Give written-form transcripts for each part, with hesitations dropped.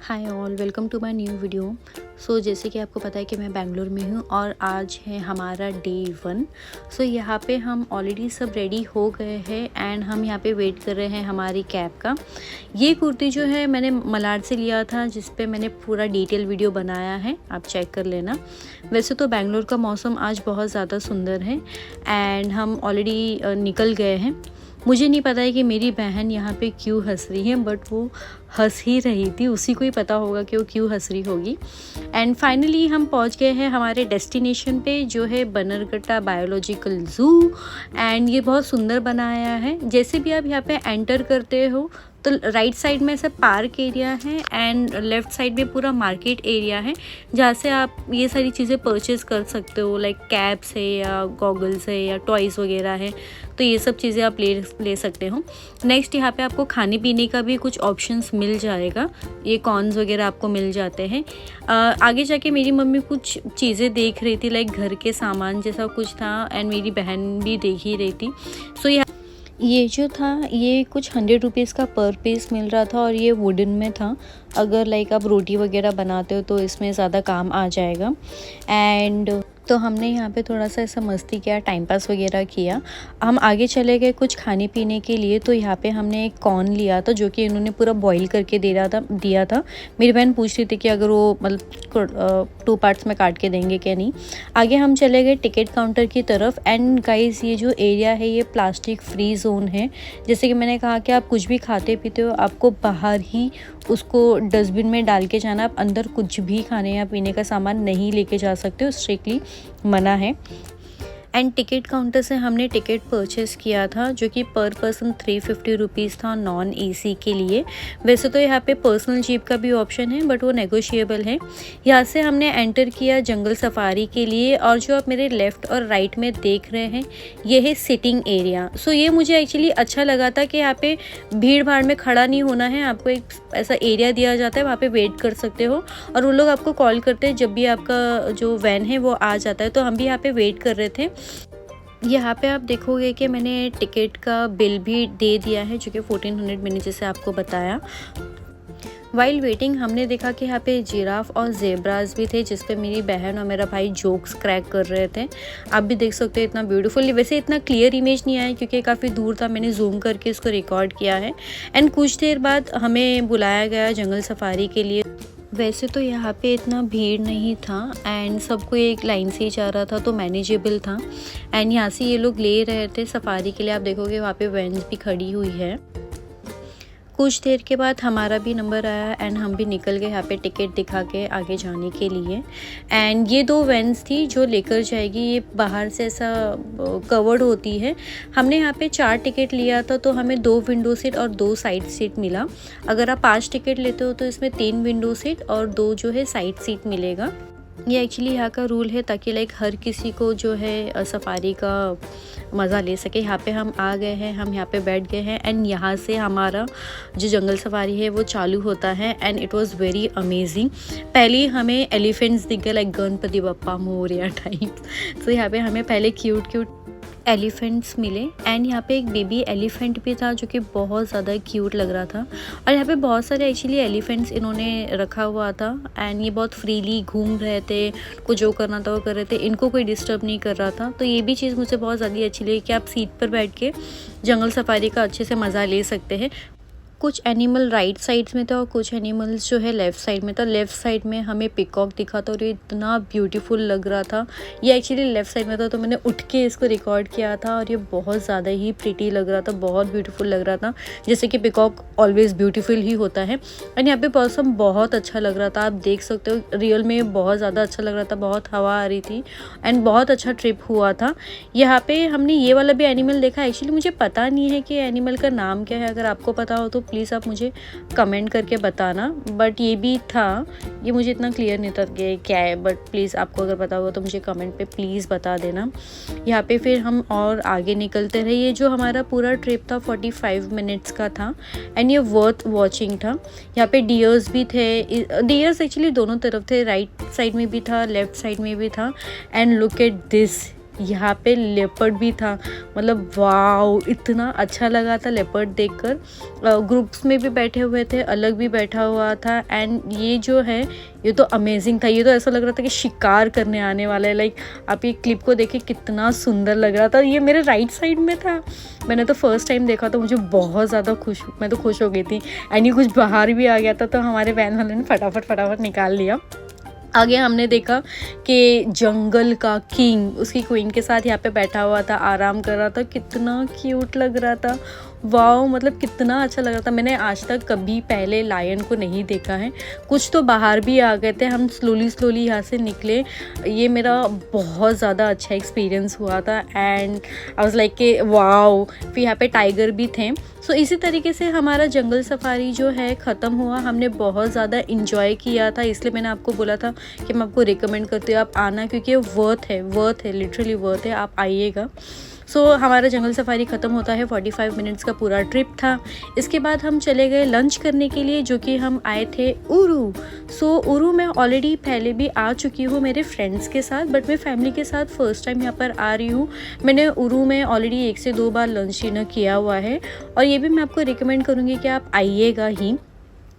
Hi all, welcome to my new video. So जैसे कि आपको पता है कि मैं बेंगलोर में हूँ और आज है हमारा डे 1। सो यहाँ पे हम ऑलरेडी सब रेडी हो गए हैं एंड हम यहाँ पे वेट कर रहे हैं हमारी कैब का। ये कुर्ती जो है मैंने मलाड से लिया था, जिस पे मैंने पूरा डिटेल वीडियो बनाया है, आप चेक कर लेना। वैसे तो बेंगलोर का मौसम आज बहुत ज़्यादा सुंदर है एंड हम ऑलरेडी निकल गए हैं। मुझे नहीं पता है कि मेरी बहन यहाँ पे क्यों हंस रही है, बट वो हंस ही रही थी, उसी को ही पता होगा कि वो क्यों हंस रही होगी। एंड फाइनली हम पहुँच गए हैं हमारे डेस्टिनेशन पे, जो है बन्नरघट्टा बायोलॉजिकल ज़ू। एंड ये बहुत सुंदर बनाया है। जैसे भी आप यहाँ पे एंटर करते हो तो राइट साइड में से पार्क एरिया है एंड लेफ़्ट साइड में पूरा मार्केट एरिया है, जहाँ से आप ये सारी चीज़ें परचेज़ कर सकते हो, लाइक कैप्स है या गॉगल्स है या टॉयज़ वगैरह है, तो ये सब चीज़ें आप ले सकते हो। नेक्स्ट यहाँ पे आपको खाने पीने का भी कुछ ऑप्शंस मिल जाएगा, ये कॉर्न्स वगैरह आपको मिल जाते हैं। आगे जाके मेरी मम्मी कुछ चीज़ें देख रही थी, लाइक घर के सामान जैसा कुछ था, एंड मेरी बहन भी देख ही रही थी। सो ये जो था ये कुछ 100 रुपीज़ का पर पीस मिल रहा था और ये वुडन में था। अगर लाइक आप रोटी वगैरह बनाते हो तो इसमें ज़्यादा काम आ जाएगा। एंड तो हमने यहाँ पे थोड़ा सा ऐसा मस्ती किया, टाइम पास वगैरह किया। हम आगे चले गए कुछ खाने पीने के लिए। तो यहाँ पे हमने एक कॉर्न लिया था, जो कि इन्होंने पूरा बॉईल करके दिया था। मेरी बहन पूछ रही थी कि अगर वो मतलब 2 पार्ट्स में काट के देंगे क्या नहीं। आगे हम चले गए टिकट काउंटर की तरफ। एंड गाइस, ये जो एरिया है ये प्लास्टिक फ्री जोन है। जैसे कि मैंने कहा कि आप कुछ भी खाते पीते हो, आपको बाहर ही उसको डस्टबिन में डाल के जाना। आप अंदर कुछ भी खाने या पीने का सामान नहीं लेके जा सकते हो, स्ट्रिक्टली मना है। एंड टिकट काउंटर से हमने टिकट परचेज़ किया था, जो कि पर पर्सन 350 रुपीज़ था नॉन एसी के लिए। वैसे तो यहाँ पे पर्सनल जीप का भी ऑप्शन है, बट वो नेगोशिएबल है। यहाँ से हमने एंटर किया जंगल सफारी के लिए, और जो आप मेरे लेफ़्ट और राइट में देख रहे हैं ये है सिटिंग एरिया। सो ये मुझे एक्चुअली अच्छा लगा था कि यहाँ पे भीड़ भाड़ में खड़ा नहीं होना है, आपको एक ऐसा एरिया दिया जाता है, वहाँ पे वेट कर सकते हो और वो लोग आपको कॉल करते हैं जब भी आपका जो वैन है वो आ जाता है। तो हम भी यहाँ पे वेट कर रहे थे। यहाँ पे आप देखोगे कि मैंने टिकट का बिल भी दे दिया है, जो कि 1400 मैंने जैसे आपको बताया। वाइल वेटिंग हमने देखा कि यहाँ पे जिराफ और जेब्रास भी थे, जिस पे मेरी बहन और मेरा भाई जोक्स क्रैक कर रहे थे। आप भी देख सकते हो इतना ब्यूटीफुल। वैसे इतना क्लियर इमेज नहीं आया क्योंकि काफ़ी दूर था, मैंने जूम करके इसको रिकॉर्ड किया है। एंड कुछ देर बाद हमें बुलाया गया जंगल सफारी के लिए। वैसे तो यहाँ पे इतना भीड़ नहीं था एंड सबको एक लाइन से ही जा रहा था, तो मैनेजेबल था। एंड यहाँ से ये लोग ले रहे थे सफारी के लिए। आप देखोगे वहाँ पे वैन्स भी खड़ी हुई है। कुछ देर के बाद हमारा भी नंबर आया एंड हम भी निकल गए यहाँ पे टिकट दिखा के आगे जाने के लिए। एंड ये 2 वैन्स थी जो लेकर जाएगी, ये बाहर से ऐसा कवर्ड होती है। हमने यहाँ पे 4 टिकट लिया था, तो हमें 2 विंडो सीट और 2 साइड सीट मिला। अगर आप 5 टिकट लेते हो तो इसमें 3 विंडो सीट और 2 जो है साइड सीट मिलेगा। ये एक्चुअली यहाँ का रूल है ताकि लाइक हर किसी को जो है सफारी का मज़ा ले सके। यहाँ पे हम आ गए हैं, हम यहाँ पे बैठ गए हैं एंड यहाँ से हमारा जो जंगल सफारी है वो चालू होता है। And it was very amazing. पहले हमें एलिफेंट्स दिख गए, लाइक गणपति बप्पा मोरया टाइप। तो यहाँ पे हमें पहले क्यूट एलिफेंट्स मिले एंड यहाँ पे एक बेबी एलिफेंट भी था, जो कि बहुत ज़्यादा क्यूट लग रहा था। और यहाँ पे बहुत सारे एक्चुअली एलिफेंट्स इन्होंने रखा हुआ था एंड ये बहुत फ्रीली घूम रहे थे, कुछ जो करना था वो कर रहे थे, इनको कोई डिस्टर्ब नहीं कर रहा था। तो ये भी चीज़ मुझे बहुत ज़्यादा अच्छी लगी कि आप सीट पर बैठ के जंगल सफारी का अच्छे से मज़ा ले सकते हैं। कुछ एनिमल राइट साइड्स में था और कुछ एनिमल्स जो है लेफ़्ट साइड में था। लेफ़्ट साइड में हमें पिकॉक दिखा था और ये इतना ब्यूटीफुल लग रहा था। ये एक्चुअली लेफ़्ट साइड में था, तो मैंने उठ के इसको रिकॉर्ड किया था और ये बहुत ज़्यादा ही प्रिटी लग रहा था, बहुत ब्यूटीफुल लग रहा था, जैसे कि पिकॉक ऑलवेज़ ब्यूटीफुल ही होता है। एंड यहाँ पे मौसम बहुत अच्छा लग रहा था, आप देख सकते हो, रियल में बहुत ज़्यादा अच्छा लग रहा था, बहुत हवा आ रही थी एंड बहुत अच्छा ट्रिप हुआ था। यहाँ पे हमने ये वाला भी एनिमल देखा। एक्चुअली मुझे पता नहीं है कि एनिमल का नाम क्या है, अगर आपको पता हो तो प्लीज़ आप मुझे कमेंट करके बताना। बट ये भी था, ये मुझे इतना क्लियर नहीं था कि क्या है, बट प्लीज़ आपको अगर पता हो तो मुझे कमेंट पे प्लीज़ बता देना। यहाँ पे फिर हम और आगे निकलते रहे। ये जो हमारा पूरा ट्रिप था 45 मिनट्स का था एंड ये वर्थ वॉचिंग था। यहाँ पे डियर्स भी थे। डियर्स एक्चुअली दोनों तरफ थे, राइट साइड में भी था, लेफ्ट साइड में भी था। एंड लुक एट दिस, यहाँ पे लेपर्ड भी था, मतलब वाओ इतना अच्छा लगा था लेपर्ड देखकर। ग्रुप्स में भी बैठे हुए थे, अलग भी बैठा हुआ था। एंड ये जो है ये तो अमेजिंग था, ये तो ऐसा लग रहा था कि शिकार करने आने वाला है। लाइक आप ये क्लिप को देखिए कितना सुंदर लग रहा था। ये मेरे राइट साइड में था, मैंने तो फर्स्ट टाइम देखा तो मुझे बहुत ज़्यादा मैं तो खुश हो गई थी। एंड ये कुछ बाहर भी आ गया था तो हमारे वैन वाले ने फटाफट निकाल लिया। आगे हमने देखा कि जंगल का किंग उसकी क्वीन के साथ यहाँ पे बैठा हुआ था, आराम कर रहा था, कितना क्यूट लग रहा था। वाओ, मतलब कितना अच्छा लग रहा था। मैंने आज तक कभी पहले लायन को नहीं देखा है। कुछ तो बाहर भी आ गए थे, हम स्लोली यहाँ से निकले। ये मेरा बहुत ज़्यादा अच्छा एक्सपीरियंस हुआ था। एंड आई वाज लाइक कि वाओ। फिर यहाँ पे टाइगर भी थे। सो इसी तरीके से हमारा जंगल सफारी जो है ख़त्म हुआ। हमने बहुत ज़्यादा इंजॉय किया था, इसलिए मैंने आपको बोला था कि मैं आपको रिकमेंड करती हूँ आप आना, क्योंकि वर्थ है, लिटरली वर्थ है, आप आइएगा। सो हमारा जंगल सफारी ख़त्म होता है, 45 मिनट्स का पूरा ट्रिप था। इसके बाद हम चले गए लंच करने के लिए, जो कि हम आए थे उरू। सो उरू मैं ऑलरेडी पहले भी आ चुकी हूँ मेरे फ्रेंड्स के साथ, बट मैं फैमिली के साथ फर्स्ट टाइम यहाँ पर आ रही हूँ। मैंने उरू में ऑलरेडी 1 से 2 बार लंच डिनर किया हुआ है, और ये भी मैं आपको रिकमेंड करूँगी कि आप आइएगा ही।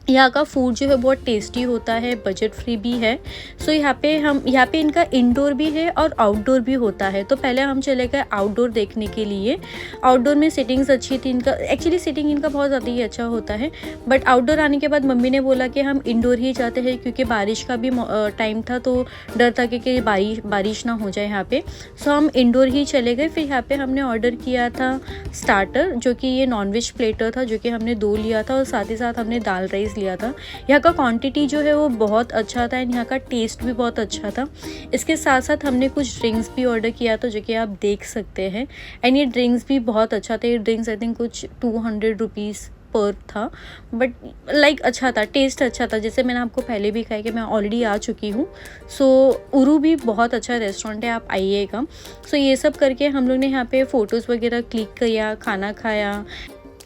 यहाँ का फूड जो है बहुत टेस्टी होता है, बजट फ्री भी है। सो यहाँ पे इनका इंडोर भी है और आउटडोर भी होता है। तो पहले हम चले गए आउटडोर देखने के लिए। आउटडोर में सिटिंग्स अच्छी थी, इनका एक्चुअली सिटिंग इनका बहुत ज़्यादा ही अच्छा होता है। बट आउटडोर आने के बाद मम्मी ने बोला कि हम इंडोर ही जाते हैं, क्योंकि बारिश का भी टाइम था, तो डर था कि बारिश ना हो जाए यहाँ पे। सो हम इंडोर ही चले गए। फिर यहाँ पे हमने ऑर्डर किया था स्टार्टर, जो कि ये नॉनवेज प्लेटर था, जो कि हमने 2 लिया था, और साथ ही साथ हमने दाल राइस लिया था। यहाँ का क्वांटिटी जो है वो बहुत अच्छा था, एंड यहाँ का टेस्ट भी बहुत अच्छा था। इसके साथ साथ हमने कुछ ड्रिंक्स भी ऑर्डर किया था, जो कि आप देख सकते हैं। एंड ये ड्रिंक्स भी बहुत अच्छा था। ये ड्रिंक्स आई थिंक कुछ 200 रुपीज़ पर था, बट लाइक अच्छा था, टेस्ट अच्छा था। जैसे मैंने आपको पहले भी कहा कि मैं ऑलरेडी आ चुकी हूँ। सो उरू भी बहुत अच्छा रेस्टोरेंट है, आप आइएगा। सो ये सब करके हम लोग ने यहाँ पे फ़ोटोज़ वगैरह क्लिक किया, खाना खाया,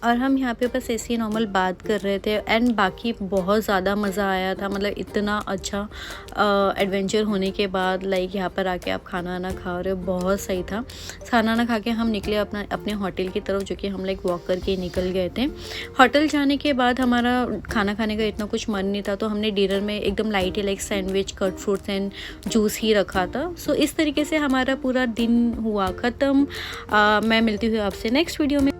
और हम यहाँ पे बस ऐसे ही नॉर्मल बात कर रहे थे। एंड बाकी बहुत ज़्यादा मज़ा आया था, मतलब इतना अच्छा एडवेंचर होने के बाद लाइक यहाँ पर आके आप खाना ना खा रहे हो, बहुत सही था। खाना ना खा के हम निकले अपने होटल की तरफ, जो कि हम लाइक वॉक करके निकल गए थे। होटल जाने के बाद हमारा खाना खाने का इतना कुछ मन नहीं था, तो हमने डिनर में एकदम लाइट ही like sandwich, cut fruits and juice ही रखा था। सो इस तरीके से हमारा पूरा दिन हुआ ख़त्म। मैं मिलती हूँ आपसे नेक्स्ट वीडियो में।